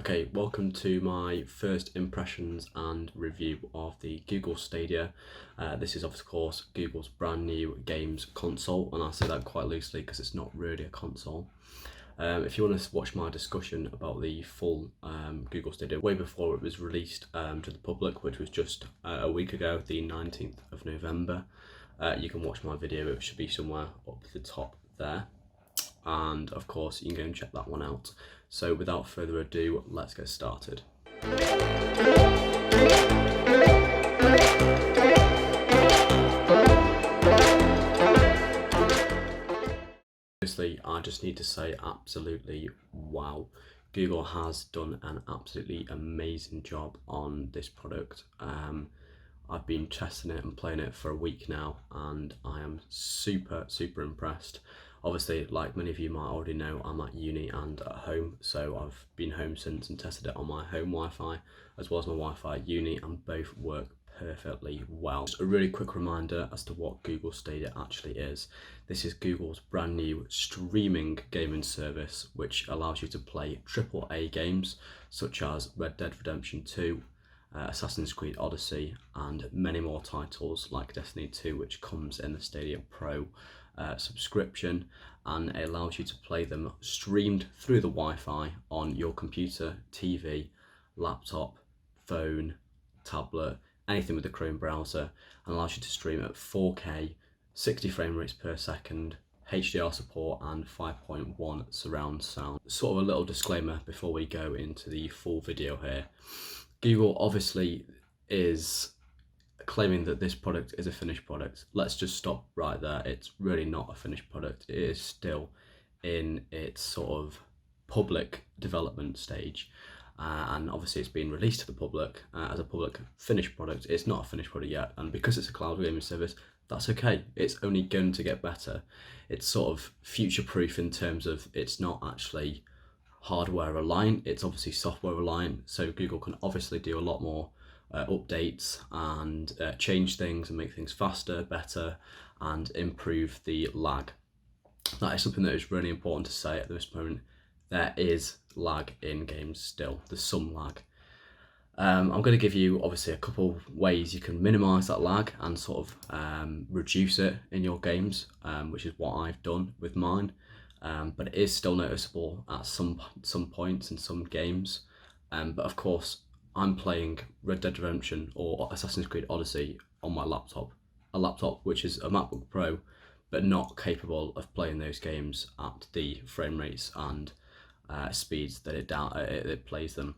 Okay, welcome to my first impressions and review of the Google Stadia. This is of course Google's brand new games console, and I say that quite loosely because it's not really a console. If you want to watch my discussion about the full Google Stadia way before it was released to the public, which was just a week ago, the 19th of November, you can watch my video. It should be somewhere up the top there. And of course you can go and check that one out. So without further ado, let's get started. Firstly, I just need to say absolutely wow. Google has done an absolutely amazing job on this product. I've been testing it and playing it for a week now, and I am super impressed. Obviously, like many of you might already know, I'm at uni and at home, so I've been home since and tested it on my home Wi-Fi as well as my Wi-Fi at uni, and both work perfectly well. Just a really quick reminder as to what Google Stadia actually is. This is Google's brand new streaming gaming service, which allows you to play AAA games such as Red Dead Redemption 2, Assassin's Creed Odyssey, and many more titles like Destiny 2, which comes in the Stadia Pro subscription, and it allows you to play them streamed through the Wi-Fi on your computer, TV, laptop, phone, tablet, anything with the Chrome browser, and allows you to stream at 4K, 60 frame rates per second, HDR support, and 5.1 surround sound. Sort of a little disclaimer before we go into the full video here. Google obviously is claiming that this product is a finished product. Let's just stop right there. It's really not a finished product. It is still in its sort of public development stage, and obviously it's been released to the public as a public finished product. It's not a finished product yet, and because it's a cloud gaming service, that's okay. It's only going to get better. It's sort of future proof in terms of it's not actually hardware reliant, it's obviously software reliant, so Google can obviously do a lot more updates and change things and make things faster, better, and improve the lag. That is something that is really important to say at this moment. There is lag in games still. There's some lag. I'm going to give you obviously a couple ways you can minimize that lag and sort of reduce it in your games, which is what I've done with mine. But it is still noticeable at some points in some games. But of course, I'm playing Red Dead Redemption or Assassin's Creed Odyssey on my laptop. A laptop which is a MacBook Pro, but not capable of playing those games at the frame rates and speeds that it plays them.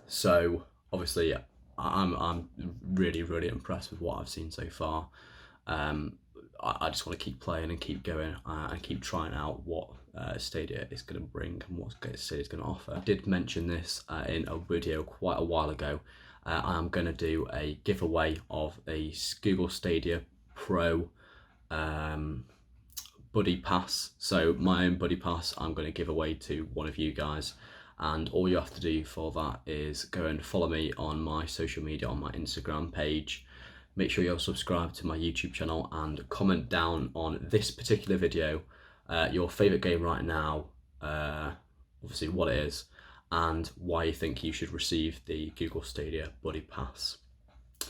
So obviously, I'm really impressed with what I've seen so far. I just want to keep playing and keep going and keep trying out what Stadia is going to bring and what Stadia is going to offer. I did mention this in a video quite a while ago. I am going to do a giveaway of a Google Stadia Pro buddy pass. So my own buddy pass I'm going to give away to one of you guys, and all you have to do for that is go and follow me on my social media, on my Instagram page. Make sure you're subscribed to my YouTube channel and comment down on this particular video your favourite game right now, obviously what it is, and why you think you should receive the Google Stadia Buddy Pass.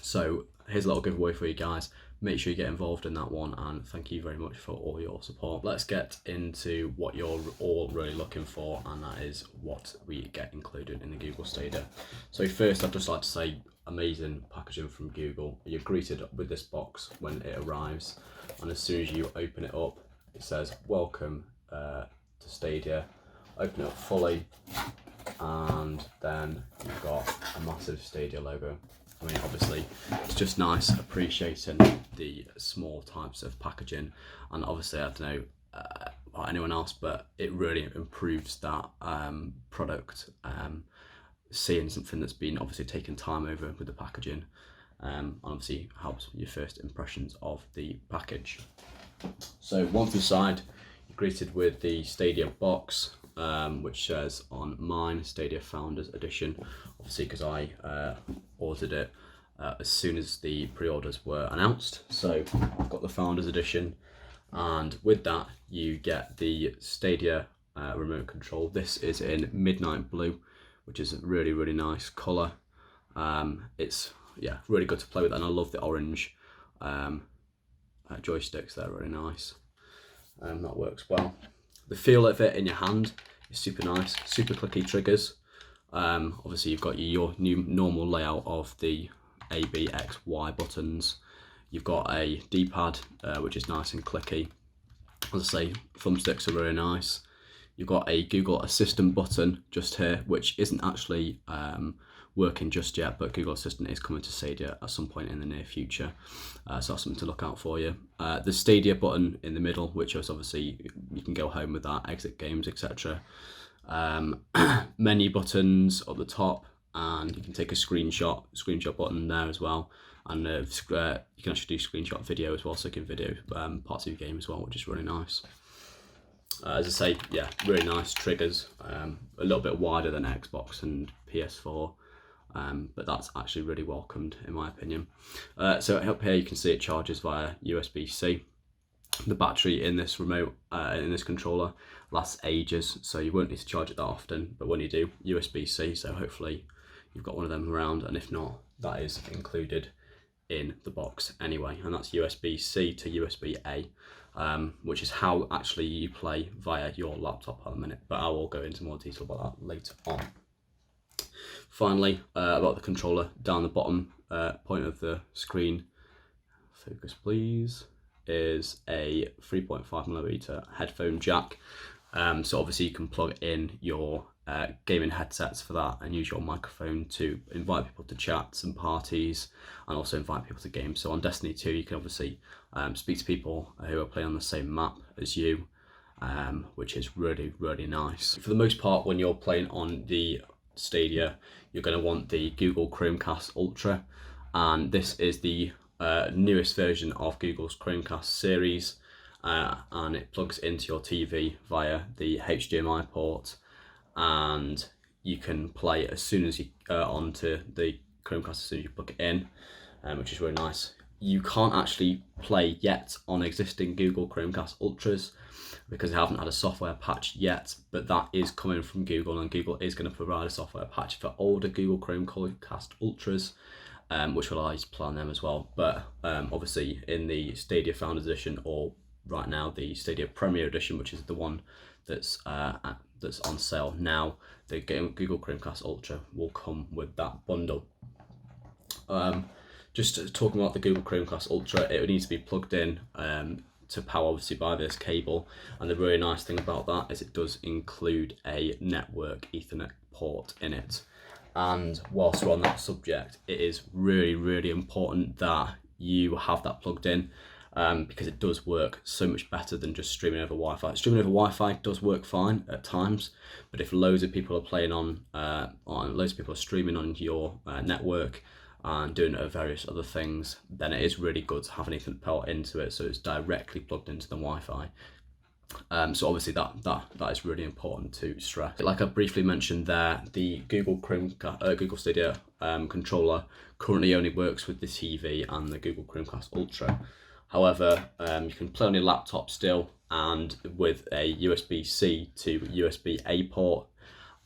So here's a little giveaway for you guys. Make sure you get involved in that one, and thank you very much for all your support. Let's get into what you're all really looking for, and that is what we get included in the Google Stadia. So first, I'd just like to say amazing packaging from Google. You're greeted with this box when it arrives, and as soon as you open it up, it says welcome to Stadia. Open it up fully, and then you've got a massive Stadia logo. I mean, obviously, it's just nice appreciating the small types of packaging, and obviously, I don't know about anyone else, but it really improves that product. Seeing something that's been obviously taken time over with the packaging, and obviously helps your first impressions of the package. So once inside, you're greeted with the Stadia box, which says on mine Stadia Founders Edition, obviously because I ordered it as soon as the pre-orders were announced. So I've got the Founders Edition, and with that you get the Stadia remote control. This is in midnight blue, which is a really, really nice colour. It's really good to play with, and I love the orange joysticks. They're really nice. That works well. The feel of it in your hand is super nice, super clicky triggers. Obviously you've got your new normal layout of the A, B, X, Y buttons. You've got a D-pad, which is nice and clicky. As I say, thumbsticks are really nice. You've got a Google Assistant button just here, which isn't actually working just yet, but Google Assistant is coming to Stadia at some point in the near future. So that's something to look out for you. The Stadia button in the middle, which is obviously, you can go home with that, exit games, etc. Menu buttons up the top, and you can take a screenshot button there as well. And you can actually do screenshot video as well, so you can video parts of your game as well, which is really nice. As I say, yeah, really nice triggers, a little bit wider than Xbox and PS4, but that's actually really welcomed in my opinion. So up here you can see it charges via USB-C. The battery in this remote, in this controller, lasts ages, so you won't need to charge it that often, but when you do, USB-C, so hopefully you've got one of them around, and if not, that is included in the box anyway, and that's USB-C to USB-A, which is how actually you play via your laptop at the minute, but I will go into more detail about that later on. Finally, about the controller, down the bottom point of the screen, focus please, is a 3.5mm headphone jack. So obviously you can plug in your gaming headsets for that and use your microphone to invite people to chats and parties, and also invite people to games. So on Destiny 2 you can obviously speak to people who are playing on the same map as you, which is really, really nice. For the most part, when you're playing on the Stadia, you're going to want the Google Chromecast Ultra, and this is the newest version of Google's Chromecast series, and it plugs into your TV via the HDMI port, and you can play as soon as you onto the Chromecast as soon as you plug it in, which is really nice. You can't actually play yet on existing Google Chromecast Ultras because they haven't had a software patch yet, but that is coming from Google, and Google is going to provide a software patch for older Google Chromecast Ultras, which will allow you to play on them as well. But obviously in the Stadia Founders Edition, or right now the Stadia Premier Edition, which is the one that's on sale now, the Google Chromecast Ultra will come with that bundle. Just talking about the Google Chromecast Ultra, it would need to be plugged in to power obviously by this cable, and the really nice thing about that is it does include a network Ethernet port in it. And whilst we're on that subject, it is really, really important that you have that plugged in, because it does work so much better than just streaming over Wi-Fi. Streaming over Wi-Fi does work fine at times, but if loads of people are playing on loads of people are streaming on your network and doing various other things, then it is really good to have an Ethernet port into it, so it's directly plugged into the Wi-Fi. So obviously that is really important to stress. Like I briefly mentioned there, the Google Stadia controller currently only works with the TV and the Google Chromecast Ultra. However, you can play on your laptop still, and with a USB-C to USB-A port,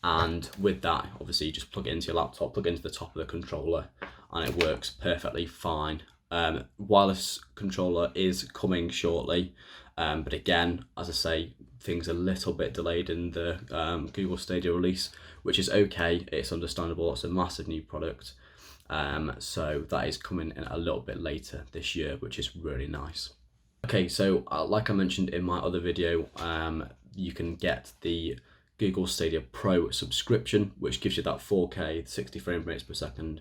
and with that obviously you just plug it into your laptop, plug it into the top of the controller, and it works perfectly fine. Wireless controller is coming shortly, but again, as I say, things are a little bit delayed in the Google Stadia release, which is okay, it's understandable, it's a massive new product. So that is coming in a little bit later this year, which is really nice. Okay, so like I mentioned in my other video, you can get the Google Stadia Pro subscription, which gives you that 4K 60 frame rates per second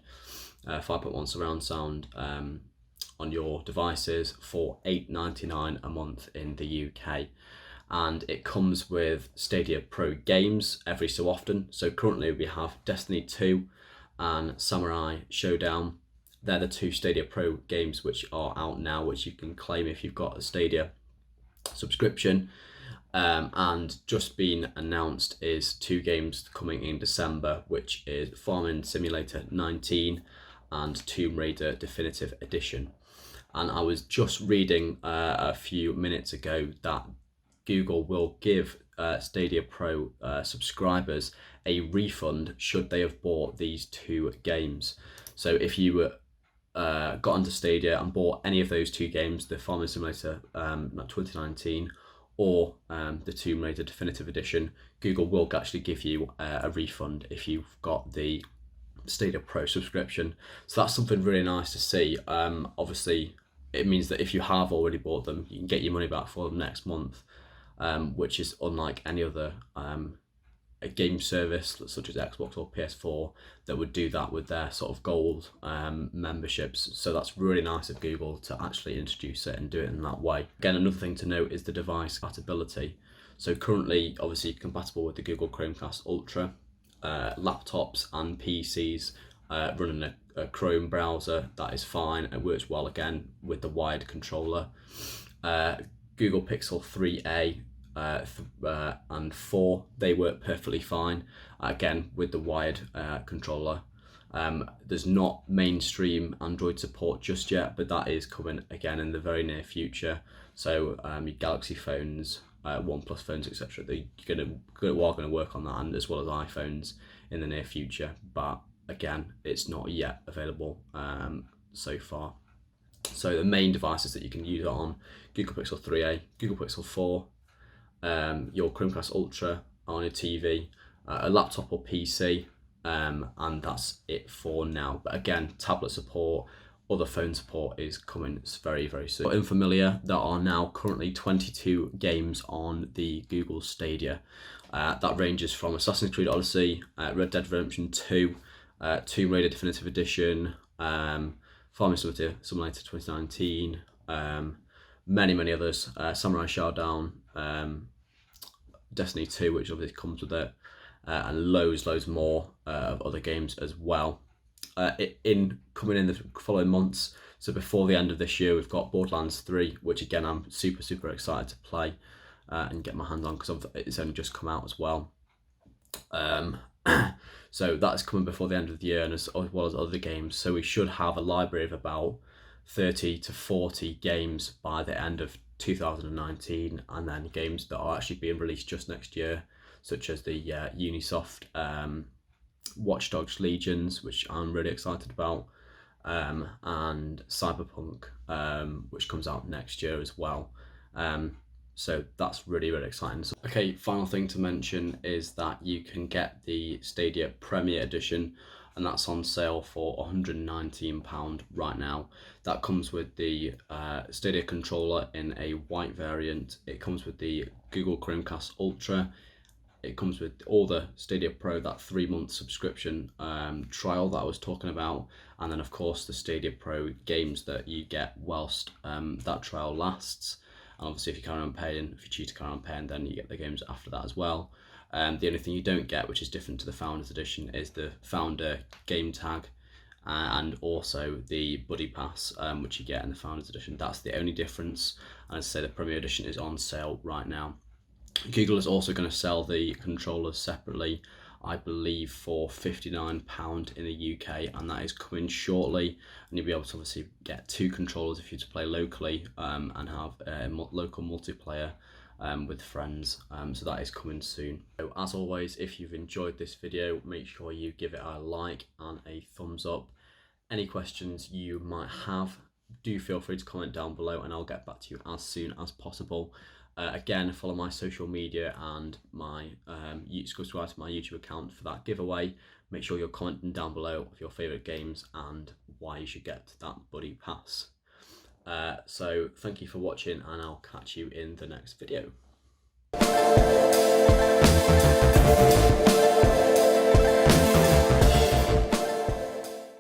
5.1 surround sound on your devices for $8.99 a month in the UK, and it comes with Stadia Pro games every so often. So currently we have Destiny 2 and Samurai Showdown. They're the two Stadia Pro games which are out now, which you can claim if you've got a Stadia subscription. And just been announced is two games coming in December, which is Farming Simulator 19 and Tomb Raider Definitive Edition. And I was just reading a few minutes ago that Google will give Stadia Pro subscribers a refund should they have bought these 2 games. So if you got onto Stadia and bought any of those 2 games, the Farming Simulator 2019 or the Tomb Raider Definitive Edition, Google will actually give you a refund if you've got the Stadia Pro subscription. So that's something really nice to see. Obviously, it means that if you have already bought them, you can get your money back for them next month, which is unlike any other a game service such as Xbox or PS4 that would do that with their sort of gold memberships. So that's really nice of Google to actually introduce it and do it in that way. Again, another thing to note is the device compatibility. So currently, obviously compatible with the Google Chromecast Ultra, laptops and PCs running a Chrome browser, that is fine. It works well again with the wired controller. Google Pixel 3a and 4, they work perfectly fine again with the wired controller. There's not mainstream Android support just yet, but that is coming again in the very near future. So your Galaxy phones, OnePlus phones, etc., they're going to work on that, and as well as iPhones in the near future. But again, it's not yet available so far. So the main devices that you can use it on: Google Pixel 3a, Google Pixel 4, your Chromecast Ultra on your TV, a laptop or PC, and that's it for now. But again, tablet support, other phone support is coming very, very soon. For unfamiliar, there are now currently 22 games on the Google Stadia. That ranges from Assassin's Creed Odyssey, Red Dead Redemption 2, Tomb Raider Definitive Edition, Farming Simulator 2019, many others, Samurai Shodown, Destiny 2, which obviously comes with it, and loads more of other games as well. Coming in the following months, so before the end of this year, we've got Borderlands 3, which again I'm super excited to play and get my hands on, because it's only just come out as well. So that's coming before the end of the year, and as well as other games. So we should have a library of about 30 to 40 games by the end of 2019, and then games that are actually being released just next year, such as the Ubisoft Watch Dogs Legions, which I'm really excited about, and Cyberpunk, which comes out next year as well. So that's really exciting. Okay, final thing to mention is that you can get the Stadia Premier Edition, and that's on sale for £119 right now. That comes with the Stadia Controller in a white variant. It comes with the Google Chromecast Ultra. It comes with all the Stadia Pro, that 3-month subscription trial that I was talking about, and then of course the Stadia Pro games that you get whilst that trial lasts. And obviously if you choose to carry on paying, then you get the games after that as well. The only thing you don't get, which is different to the Founders Edition, is the Founder game tag and also the Buddy Pass, which you get in the Founders Edition. That's the only difference. And as I say, the Premier Edition is on sale right now. Google is also going to sell the controllers separately, I believe for £59 in the UK, and that is coming shortly. And you'll be able to obviously get 2 controllers if you to play locally and have a local multiplayer with friends. So that is coming soon. So as always, if you've enjoyed this video, make sure you give it a like and a thumbs up. Any questions you might have, do feel free to comment down below, and I'll get back to you as soon as possible. Again, follow my social media and my subscribe to my YouTube account for that giveaway. Make sure you're commenting down below of your favourite games and why you should get that Buddy Pass. So thank you for watching, and I'll catch you in the next video.